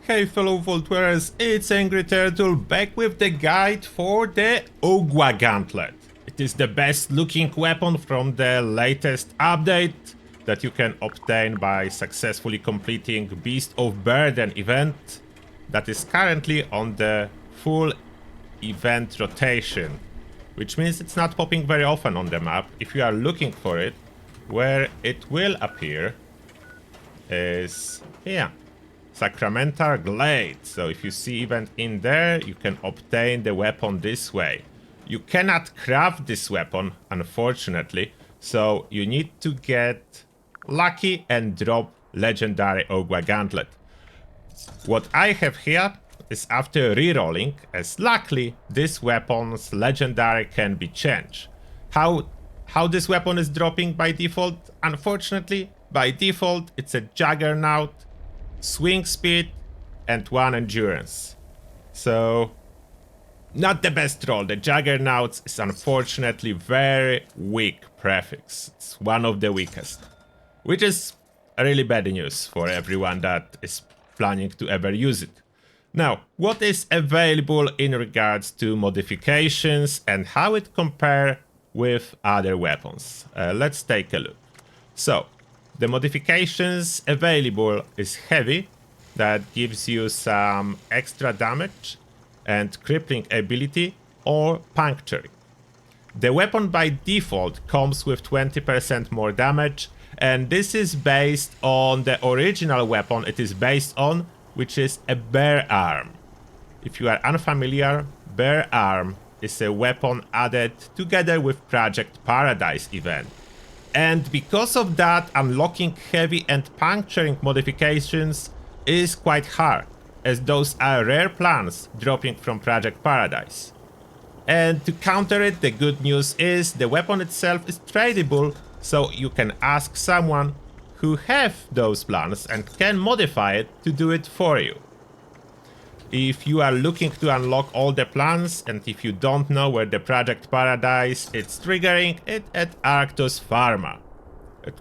Hey fellow Vault Wearers, it's Angry Turtle back with the guide for the Ogua Gauntlet. It is the best looking weapon from the latest update that you can obtain by successfully completing Beast of Burden event that is currently on the full event rotation, which means it's not popping very often on the map. If you are looking for it, where it will appear is here. Sacramental Glade. So if you see event in there, you can obtain the weapon this way. You cannot craft this weapon, unfortunately, so you need to get lucky and drop legendary Ogua Gauntlet. What I have here is after rerolling, as luckily this weapon's legendary can be changed. How this weapon is dropping by default? Unfortunately, by default it's a Juggernaut, swing speed, and 1 endurance. So, not the best roll. The Juggernaut is unfortunately very weak prefix. It's one of the weakest. Which is really bad news for everyone that is planning to ever use it. Now, what is available in regards to modifications and how it compares with other weapons? Let's take a look. So, the modifications available is heavy, that gives you some extra damage and crippling ability, or puncturing. The weapon by default comes with 20% more damage, and this is based on the original weapon it is based on, which is a bear arm. If you are unfamiliar, bear arm is a weapon added together with Project Paradise event. And because of that, unlocking heavy and puncturing modifications is quite hard, as those are rare plans dropping from Project Paradise. And to counter it, the good news is the weapon itself is tradable, so you can ask someone who have those plans and can modify it to do it for you. If you are looking to unlock all the plans, and if you don't know where the Project Paradise is triggering, it at Arctos Pharma.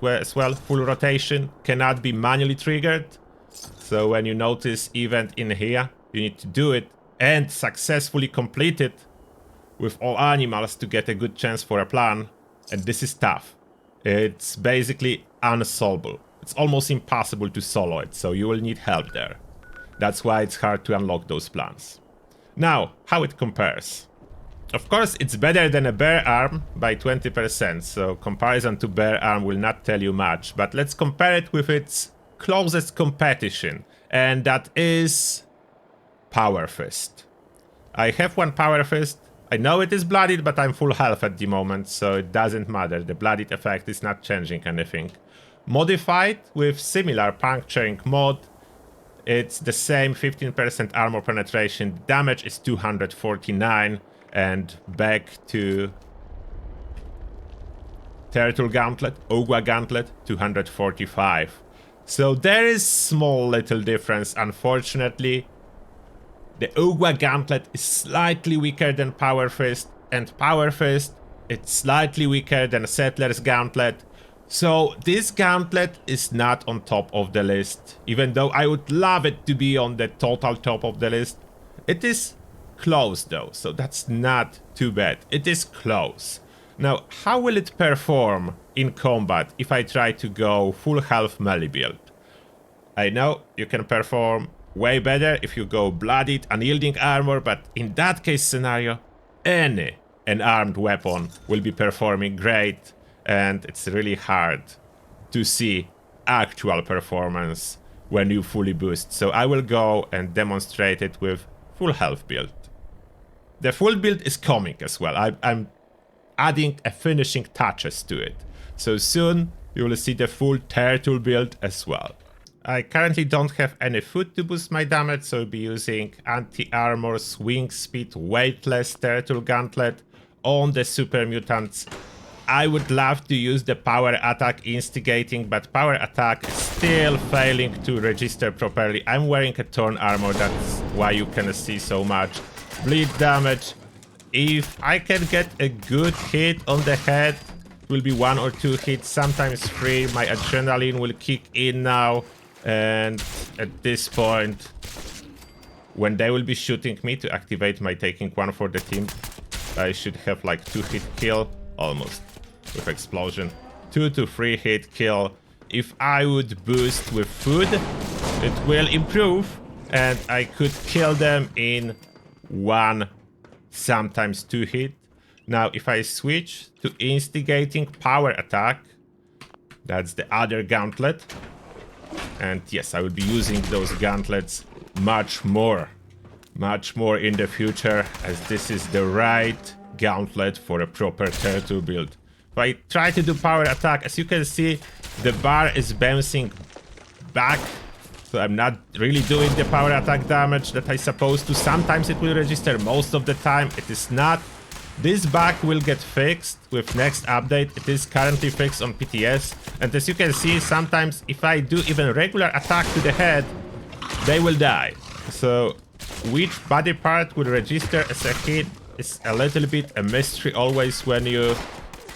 As well, full rotation cannot be manually triggered, so when you notice event in here, you need to do it and successfully complete it with all animals to get a good chance for a plan, and this is tough. It's basically unsolvable. It's almost impossible to solo it, so you will need help there. That's why it's hard to unlock those plans. Now, how it compares. Of course, it's better than a bear arm by 20%, so comparison to bear arm will not tell you much, but let's compare it with its closest competition, and that is Power Fist. I have one Power Fist. I know it is bloodied, but I'm full health at the moment, so it doesn't matter. The bloodied effect is not changing anything. Modified with similar puncturing mod, it's the same 15% armor penetration, damage is 249, and back to Turtle Gauntlet, Ogua Gauntlet, 245. So there is small little difference, unfortunately. The Ogua Gauntlet is slightly weaker than Power Fist, and Power Fist, it's slightly weaker than Settler's Gauntlet. So this gauntlet is not on top of the list, even though I would love it to be on the total top of the list. It is close though, so that's not too bad. It is close. Now, how will it perform in combat if I try to go full health melee build? I know you can perform way better if you go bloodied, unyielding armor, but in that case scenario, any unarmed weapon will be performing great. And it's really hard to see actual performance when you fully boost. So I will go and demonstrate it with full health build. The full build is coming as well. I'm adding a finishing touches to it. So soon you will see the full turtle build as well. I currently don't have any food to boost my damage, so I'll be using anti-armor, swing speed, weightless turtle gauntlet on the super mutants. I would love to use the power attack instigating, but power attack is still failing to register properly. I'm wearing a torn armor, that's why you can see so much bleed damage. If I can get a good hit on the head, It will be 1 or 2 hits, sometimes 3. My adrenaline will kick in now. And at this point, when they will be shooting me to activate my taking 1 for the team, I should have like 2-hit kill, almost, with explosion. 2 to 3 hit kill. If I would boost with food, it will improve, and I could kill them in 1, sometimes 2 hit. Now, if I switch to instigating power attack, that's the other gauntlet. And yes, I will be using those gauntlets much more in the future, as this is the right gauntlet for a proper turtle build. If I try to do power attack, as you can see, the bar is bouncing back, so I'm not really doing the power attack damage that I supposed to. Sometimes it will register, most of the time it is not. This bug will get fixed with next update. It is currently fixed on PTS, and as you can see, sometimes if I do even regular attack to the head, they will die. So which body part will register as a hit is a little bit a mystery always when you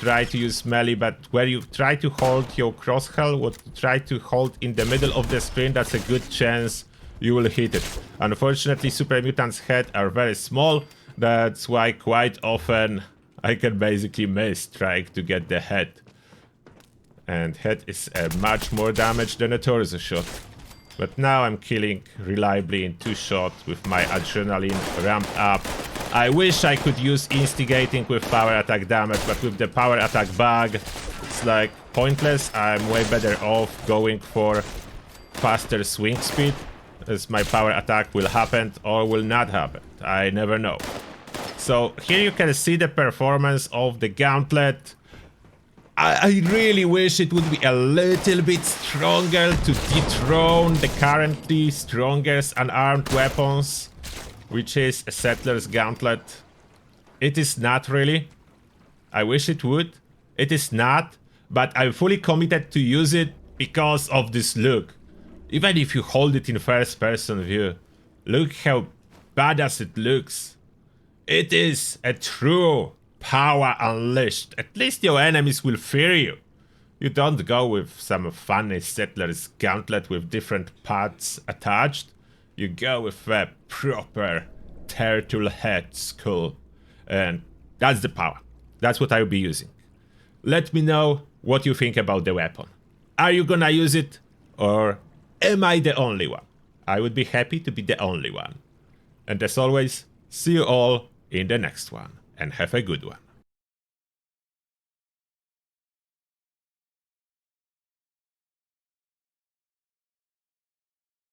try to use melee, but where you try to hold your crosshair, what you try to hold in the middle of the screen, that's a good chance you will hit it. Unfortunately, Super Mutant's head are very small, that's why quite often I can basically miss trying to get the head. And head is much more damage than a torso shot. But now I'm killing reliably in 2 shots with my adrenaline ramped up. I wish I could use instigating with power attack damage, but with the power attack bug, it's like pointless. I'm way better off going for faster swing speed, as my power attack will happen or will not happen. I never know. So here you can see the performance of the Gauntlet. I really wish it would be a little bit stronger to dethrone the currently strongest unarmed weapons, which is a Settler's Gauntlet. It is not really. I wish it would. It is not, but I'm fully committed to use it because of this look. Even if you hold it in first person view, look how badass it looks. It is a true power unleashed. At least your enemies will fear you. You don't go with some funny Settler's Gauntlet with different parts attached. You go with a proper turtle head skull. And that's the power. That's what I'll be using. Let me know what you think about the weapon. Are you gonna use it? Or am I the only one? I would be happy to be the only one. And as always, see you all in the next one. And have a good one.